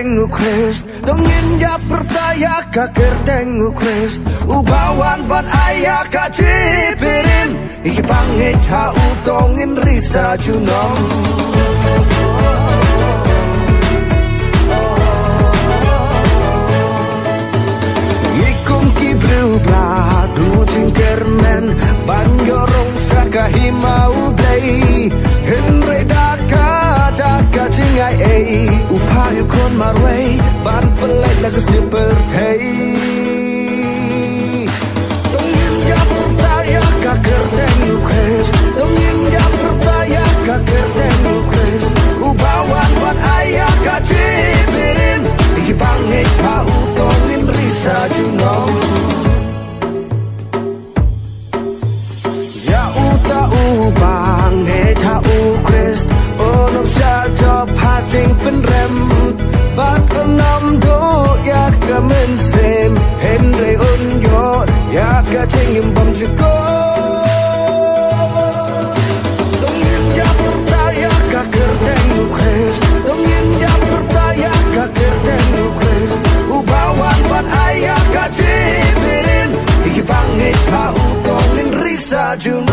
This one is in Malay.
tengu Christ Tongin ya percaya kakir tengu Christ Ubawan ban ayah kacipirin Iki pangit ha utongin risa junom Ikum ki berubah Ducing kermen Ban yorong saka himau blay Henry daka cingai Upayu kon marway Ban pelet nagas ni pertay Tongin ya percaya kakir tengu Christ Tongin ya percaya kakir tengu Christ Ubawan ban ayah kacipirin Iki pangit pa utongin risa junom Ya uta ubang heta u Christ Onam syajab hacing penrem Bat enam do ya kamen sem Henry unyo ya kacing imbam cuko Tongin ya percaya kakir tengu Christ Tongin ya percaya kakir tengu Christ Ubawan ban ayah kacipirin Iki pangit pa utongin risa jun